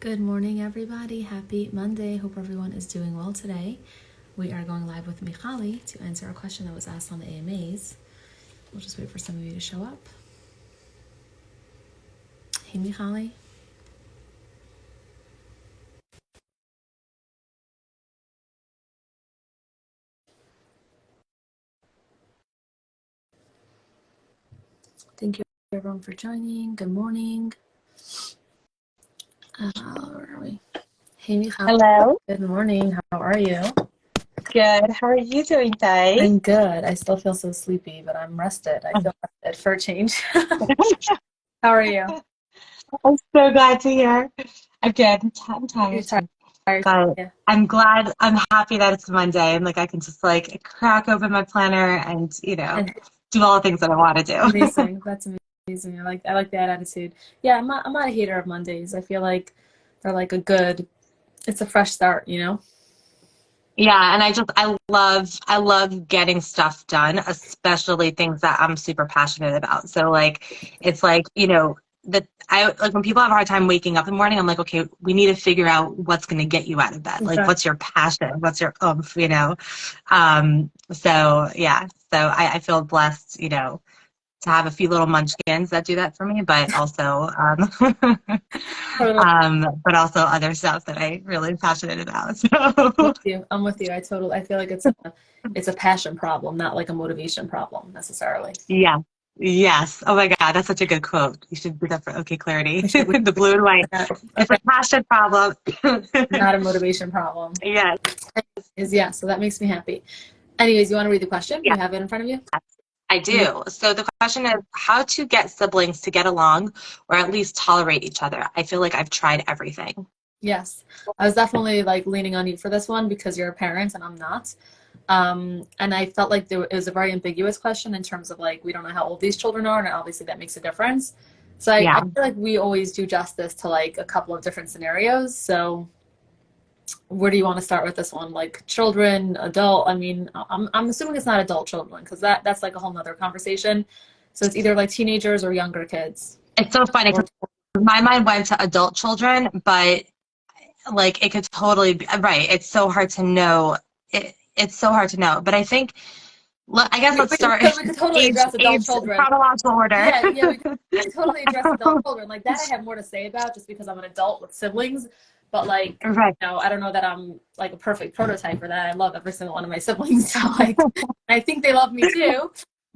Good morning, everybody. Happy Monday. Hope everyone is doing well today. We are going live with Michali to answer a question that was asked on the AMAs. We'll just wait for some of you to show up. Hey, Michali. Thank you, everyone, for joining. Good morning. Where are we? Hey, Michali. Hello. Good morning. How are you? Good. How are you doing, Fay? I'm good. I still feel so sleepy, but I'm rested. I feel rested for a change. How are you? I'm so glad to hear. I'm good. I'm You're tired too. tired. But Yeah. I'm happy that it's Monday and I can just crack open my planner and, And do all the things that I want to do. amazing. That's amazing. I like that attitude. Yeah, I'm not a hater of Mondays. I feel like they're like it's a fresh start. Yeah, and I love getting stuff done, especially things that I'm super passionate about. So it's that I like when people have a hard time waking up in the morning, I'm like, okay, we need to figure out what's going to get you out of bed. Like, Exactly. what's your passion? What's your oomph? So yeah, so I feel blessed, to have a few little munchkins that do that for me, but also Totally. but also other stuff that I really am passionate about. I'm So with you. I'm with you. I feel like it's a passion problem, not like a motivation problem necessarily. yeah. Yes. Oh my God, that's such a good quote. You should do that for OK Clarity. The We blue and white. It's a should passion problem. not a motivation problem. Yes. Yeah, so that makes me happy. Anyways, you want to read the question? Yeah, You have it in front of you? I do. So the question is how to get siblings to get along or at least tolerate each other. I feel like I've tried everything. Yes. I was definitely like leaning on you for this one because you're a parent and I'm not. And I felt like it was a very ambiguous question in terms of like we don't know how old these children are, and obviously that makes a difference. So I Yeah. feel like we always do justice to like a couple of different scenarios. So where do you want to start with this one? Like children, adult? I mean, I'm assuming it's not adult children because that's like a whole nother conversation. So it's either like teenagers or younger kids. It's so funny Or because my mind went to adult children, but it could totally be right. It's so hard to know. It's so hard to know. But I think, I guess we, let's we, could, start we could totally age, address adult age children. chronological order. Yeah, we could totally address adult children. Like that I have more to say about just because I'm an adult with siblings. But like, Right. I don't know that I'm like a perfect prototype for that. I love every single one of my siblings. So like I think they love me too.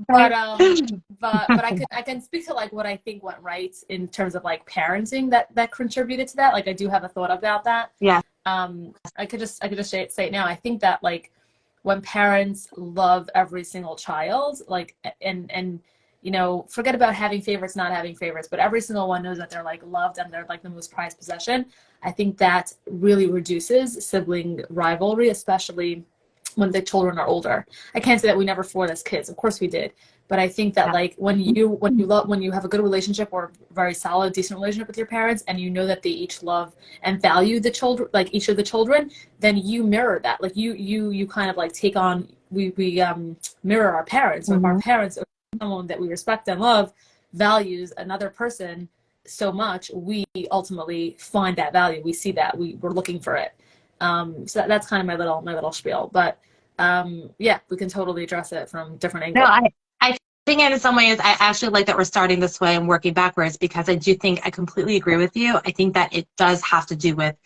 But I can speak to like what I think went right in terms of like parenting that contributed to that. Like I do have a thought about that. Yeah. I could just say it now. I think that like when parents love every single child, like and forget about having favorites, not having favorites, but every single one knows that they're like loved and they're like the most prized possession. I think that really reduces sibling rivalry, especially when the children are older. I can't say that we never fought as kids. Of course we did. But I think that Yeah. like when you have a good relationship or a very solid, decent relationship with your parents and you know that they each love and value the children, like each of the children, then you mirror that. Like you kind of like take on we mirror our parents. So if our Hmm. parents or someone that we respect and love values another person so much, we ultimately find that value. We see that we're looking for it. So that's kind of my little spiel. But yeah, we can totally address it from different No, angles. I think in some ways I actually like that we're starting this way and working backwards because I do think I completely agree with you. I think that it does have to do with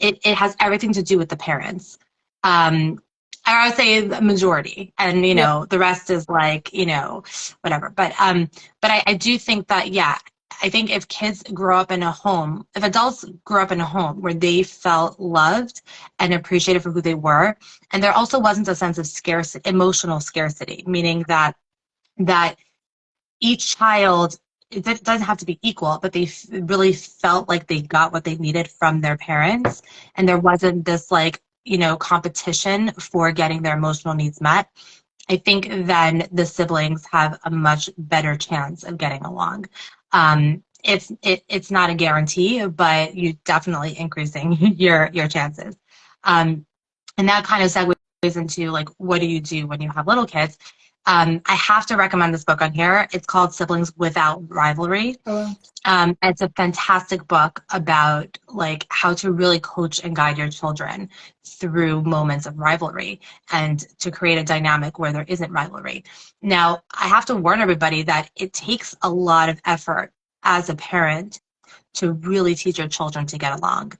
it has everything to do with the parents. Um, I would say the majority, and Yeah, the rest is whatever. But I do think that yeah, I think if kids grow up in a home, if adults grow up in a home where they felt loved and appreciated for who they were, and there also wasn't a sense of scarcity, emotional scarcity, meaning that each child, it doesn't have to be equal, but they really felt like they got what they needed from their parents, and there wasn't this competition for getting their emotional needs met. I think then the siblings have a much better chance of getting along. It's not a guarantee, but you definitely increasing your chances. Um, and that kind of segues into like what do you do when you have little kids? I have to recommend this book on here. It's called Siblings Without Rivalry. Oh, It's a fantastic book about like how to really coach and guide your children through moments of rivalry and to create a dynamic where there isn't rivalry. Now, I have to warn everybody that it takes a lot of effort as a parent to really teach your children to get along.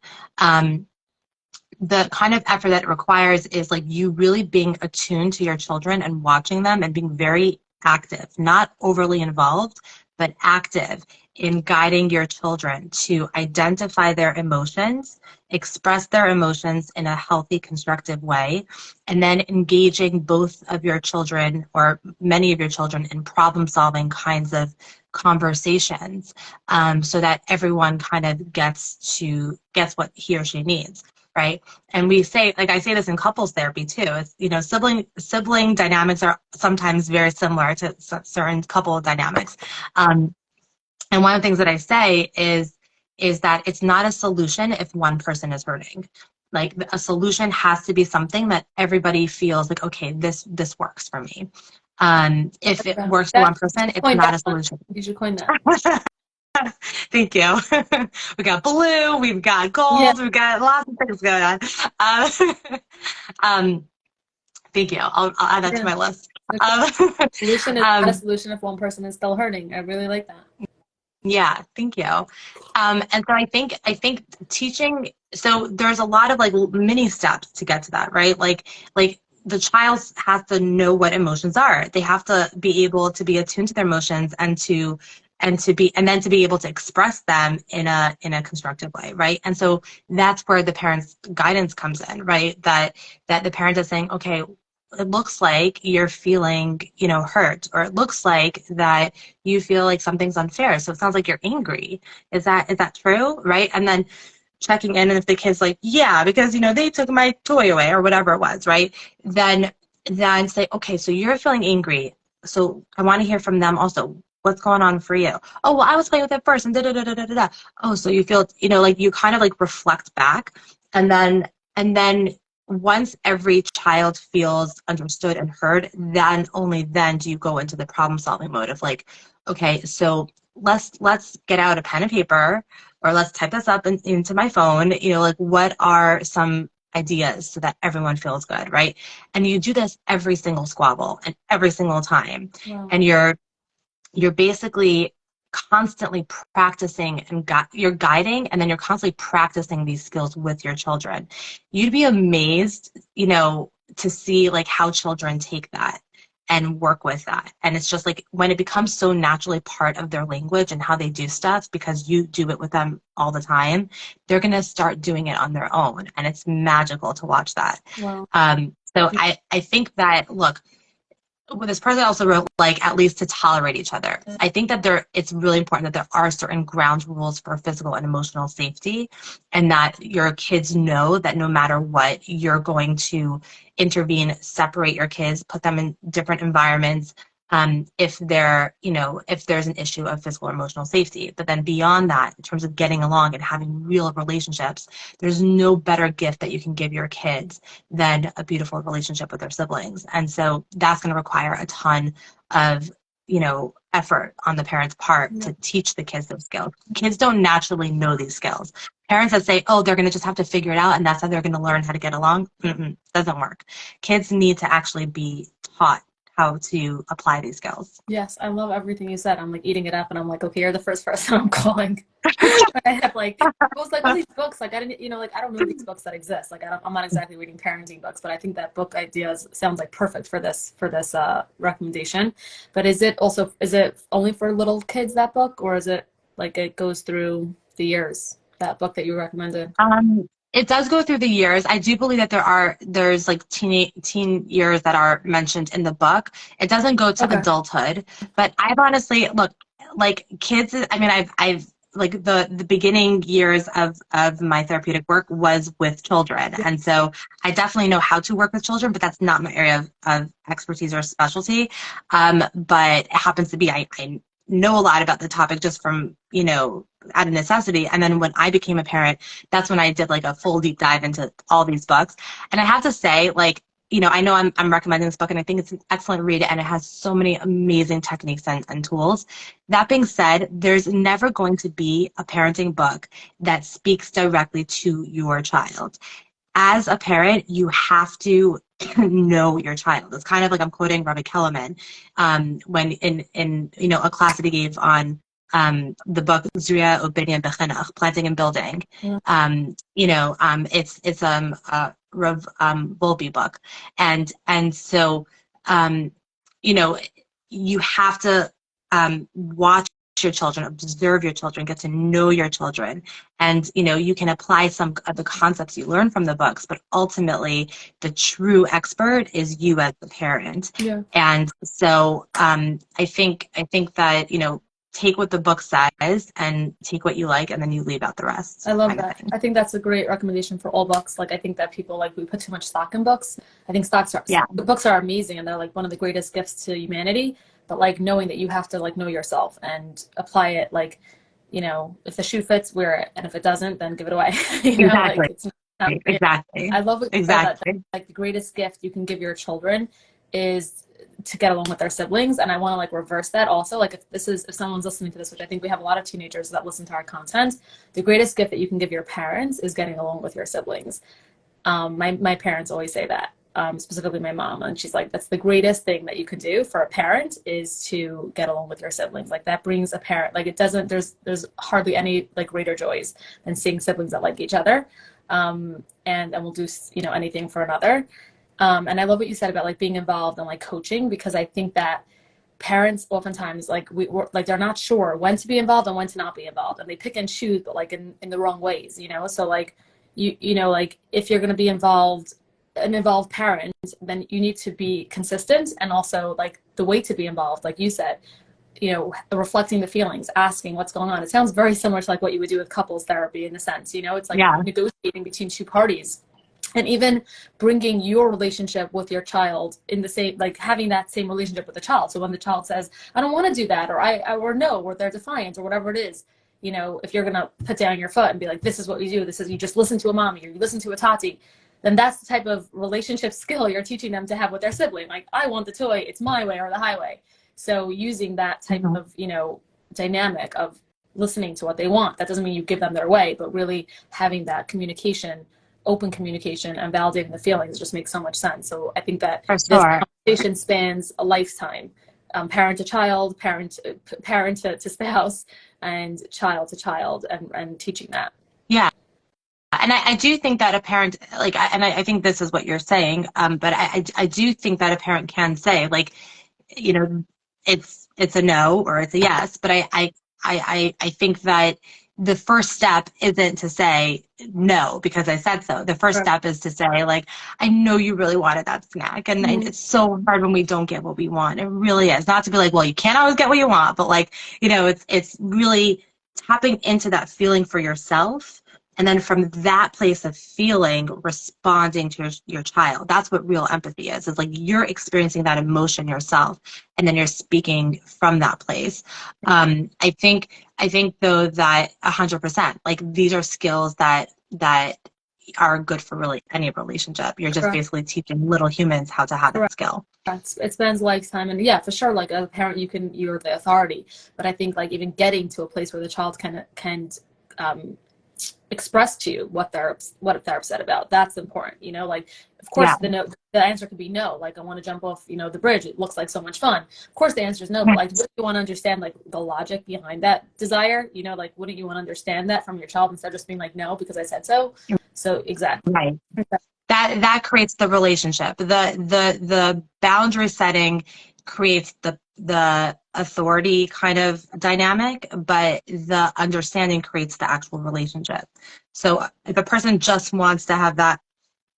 The kind of effort that it requires is like you really being attuned to your children and watching them and being very active, not overly involved, but active in guiding your children to identify their emotions, express their emotions in a healthy, constructive way, and then engaging both of your children or many of your children in problem-solving kinds of conversations, so that everyone kind of gets what he or she needs. Right. And we say, like I say this in couples therapy too, it's, you know, sibling dynamics are sometimes very similar to certain couple dynamics. And one of the things that I say is that it's not a solution if one person is hurting. Like a solution has to be something that everybody feels like, okay, this works for me. If it works for one person, it's not a solution. You should coin that. Thank you. We got blue, we've got gold, we've got lots of things going on. Thank you. I'll add that to my list. Solution is not a solution if one person is still hurting. I really like that. Yeah, thank you. And so I think teaching, so there's a lot of like mini steps to get to that, right? Like the child has to know what emotions are. They have to be able to be attuned to their emotions and then to be able to express them in a constructive way, right? And so that's where the parent's guidance comes in, right? That the parent is saying, okay, it looks like you're feeling, you know, hurt, or it looks like that you feel like something's unfair. So it sounds like you're angry. Is that true, right? And then checking in, and if the kid's like, yeah, because, you know, they took my toy away or whatever it was, right? Then say, okay, so you're feeling angry. So I want to hear from them also. What's going on for you? Oh, well, I was playing with it first and da-da-da-da-da-da. Oh, so you feel, you know, like you kind of like reflect back, and then once every child feels understood and heard, then only then do you go into the problem solving mode of like, okay, so let's get out a pen and paper, or let's type this up into my phone, you know, like what are some ideas so that everyone feels good, right? And you do this every single squabble and every single time. Wow. And you're basically constantly practicing, and you're guiding, and then you're constantly practicing these skills with your children. You'd be amazed, you know, to see like how children take that and work with that. And it's just like when it becomes so naturally part of their language and how they do stuff, because you do it with them all the time, they're going to start doing it on their own. And it's magical to watch that. Wow. So I think that, look, well, this person also wrote, like, at least to tolerate each other. I think that it's really important that there are certain ground rules for physical and emotional safety, and that your kids know that no matter what, you're going to intervene, separate your kids, put them in different environments, if there's an issue of physical or emotional safety. But then beyond that, in terms of getting along and having real relationships, there's no better gift that you can give your kids than a beautiful relationship with their siblings. And so that's going to require a ton of, you know, effort on the parent's part to teach the kids those skills. Kids don't naturally know these skills. Parents that say, oh, they're going to just have to figure it out and that's how they're going to learn how to get along, doesn't work. Kids need to actually be taught how to apply these skills. Yes, I love everything you said. I'm like eating it up, and I'm like, okay, you're the first person I'm calling. I have like, I was like, all these books, like I didn't, you know, like I don't know these books that exist. Like I'm not exactly reading parenting books, but I think that book ideas sounds like perfect for this recommendation. But is it only for little kids, that book, or is it like it goes through the years? That book that you recommended. It does go through the years. I do believe that there's like teen years that are mentioned in the book. It doesn't go to adulthood, but I've honestly, look, like kids, I mean, I've like the beginning years of my therapeutic work was with children. And so I definitely know how to work with children, but that's not my area of expertise or specialty. But it happens to be, I know a lot about the topic just from, you know, out of necessity. And then when I became a parent, that's when I did like a full deep dive into all these books. And I have to say, like, I know I'm recommending this book, and I think it's an excellent read, and it has so many amazing techniques and tools. That being said, there's never going to be a parenting book that speaks directly to your child. As a parent, you have to know your child. It's kind of like I'm quoting Rabbi Kellerman when in a class that he gave on the book Zria Obinyan Bechinach, Planting and Building. Yeah. It's Rav Volpe book, and so you know you have to watch your children, observe your children, get to know your children, and you can apply some of the concepts you learn from the books, but ultimately the true expert is you as the parent. Yeah. And so I think that take what the book says and take what you like, and then you leave out the rest. I love that. I think that's a great recommendation for all books. Like, I think that people, like, we put too much stock in books. I think books are amazing, and they're like one of the greatest gifts to humanity. But like knowing that you have to like know yourself and apply it, like, if the shoe fits, wear it, and if it doesn't, then give it away. Exactly. Like, it's not, exactly. I love what you exactly. said, that like the greatest gift you can give your children is to get along with their siblings. And I want to like reverse that also. Like, if someone's listening to this, which I think we have a lot of teenagers that listen to our content, the greatest gift that you can give your parents is getting along with your siblings. My parents always say that, specifically my mom, and she's like, that's the greatest thing that you can do for a parent, is to get along with your siblings. Like, that brings a parent, like, there's hardly any like greater joys than seeing siblings that like each other, and will do anything for another. And I love what you said about like being involved and like coaching, because I think that parents oftentimes like they're not sure when to be involved and when to not be involved, and they pick and choose, but like in the wrong ways, so like like if you're going to be an involved parent, then you need to be consistent, and also like the way to be involved, like you said, reflecting the feelings, asking what's going on. It sounds very similar to like what you would do with couples therapy in a sense, it's like negotiating between two parties. And even bringing your relationship with your child in the same, like having that same relationship with the child. So when the child says, I don't want to do that, or no, or they're defiant, or whatever it is, if you're going to put down your foot and be like, this is what we do, you just listen to a mommy, or you listen to a tati, then that's the type of relationship skill you're teaching them to have with their sibling. Like, I want the toy, it's my way or the highway. So using that type of, dynamic of listening to what they want. That doesn't mean you give them their way, but really having that communication, open communication, and validating the feelings just makes so much sense. So I think that this conversation spans a lifetime, parent to child, parent to spouse, and child to child, and teaching that. Yeah. And I do think that a parent, like, I think this is what you're saying, but I do think that a parent can say, like, it's a no or it's a yes, but I think that the first step isn't to say no because I said so. The first step is to say, like, I know you really wanted that snack, and it's so hard when we don't get what we want. It really is. Not to be like, well, you can't always get what you want, but like, it's really tapping into that feeling for yourself. And then from that place of feeling, responding to your child. That's what real empathy is. It's like you're experiencing that emotion yourself, and then you're speaking from that place. I think though that 100%, like, these are skills that are good for really any relationship. You're just basically teaching little humans how to have that skill. It spans lifetime, and yeah, for sure, like a parent, you're the authority. But I think like even getting to a place where the child can express to you what they're upset about, that's important. Like, of course, the answer could be no, like, I want to jump off the bridge, it looks like so much fun. Of course the answer is no, but like, wouldn't you want to understand like the logic behind that desire? Like, wouldn't you want to understand that from your child instead of just being like, no, because I said so? So exactly, right. That creates the relationship. The boundary setting creates the authority kind of dynamic, but the understanding creates the actual relationship. So if a person just wants to have that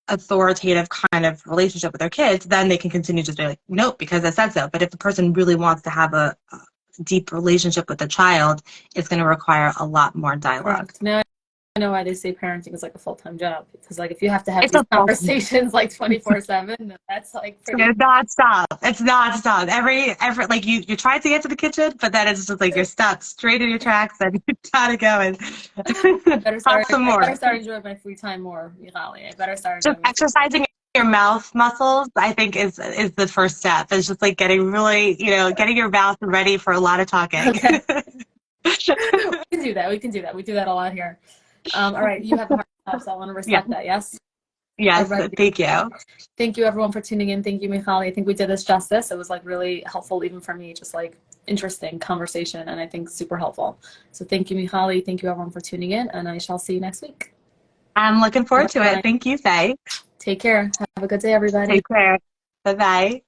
authoritative kind of relationship with their kids, then they can continue to be like, nope, because I said so. But if the person really wants to have a deep relationship with the child, it's going to require a lot more dialogue. Now I know why they say parenting is like a full-time job, because like if you have to have these conversations like 24/7, that's like pretty. It's nonstop. It's nonstop. Every like you try to get to the kitchen, but then it's just like you're stuck straight in your tracks and you gotta go and I better start enjoying my free time more, Michali. I better start just exercising your mouth muscles, I think is the first step. It's just like getting really, getting your mouth ready for a lot of talking. Okay. We can do that. We can do that. We do that a lot here. All right. You have a hard stop, so I want to Yeah. respect that. Yes. Yes. Alrighty. Thank you. Thank you everyone for tuning in. Thank you, Michali. I think we did this justice. It was like really helpful even for me, just like interesting conversation, and I think super helpful. So thank you, Michali. Thank you everyone for tuning in, and I shall see you next week. I'm looking forward to it. Thank you, Fay. Take care. Have a good day, everybody. Take care. Bye-bye.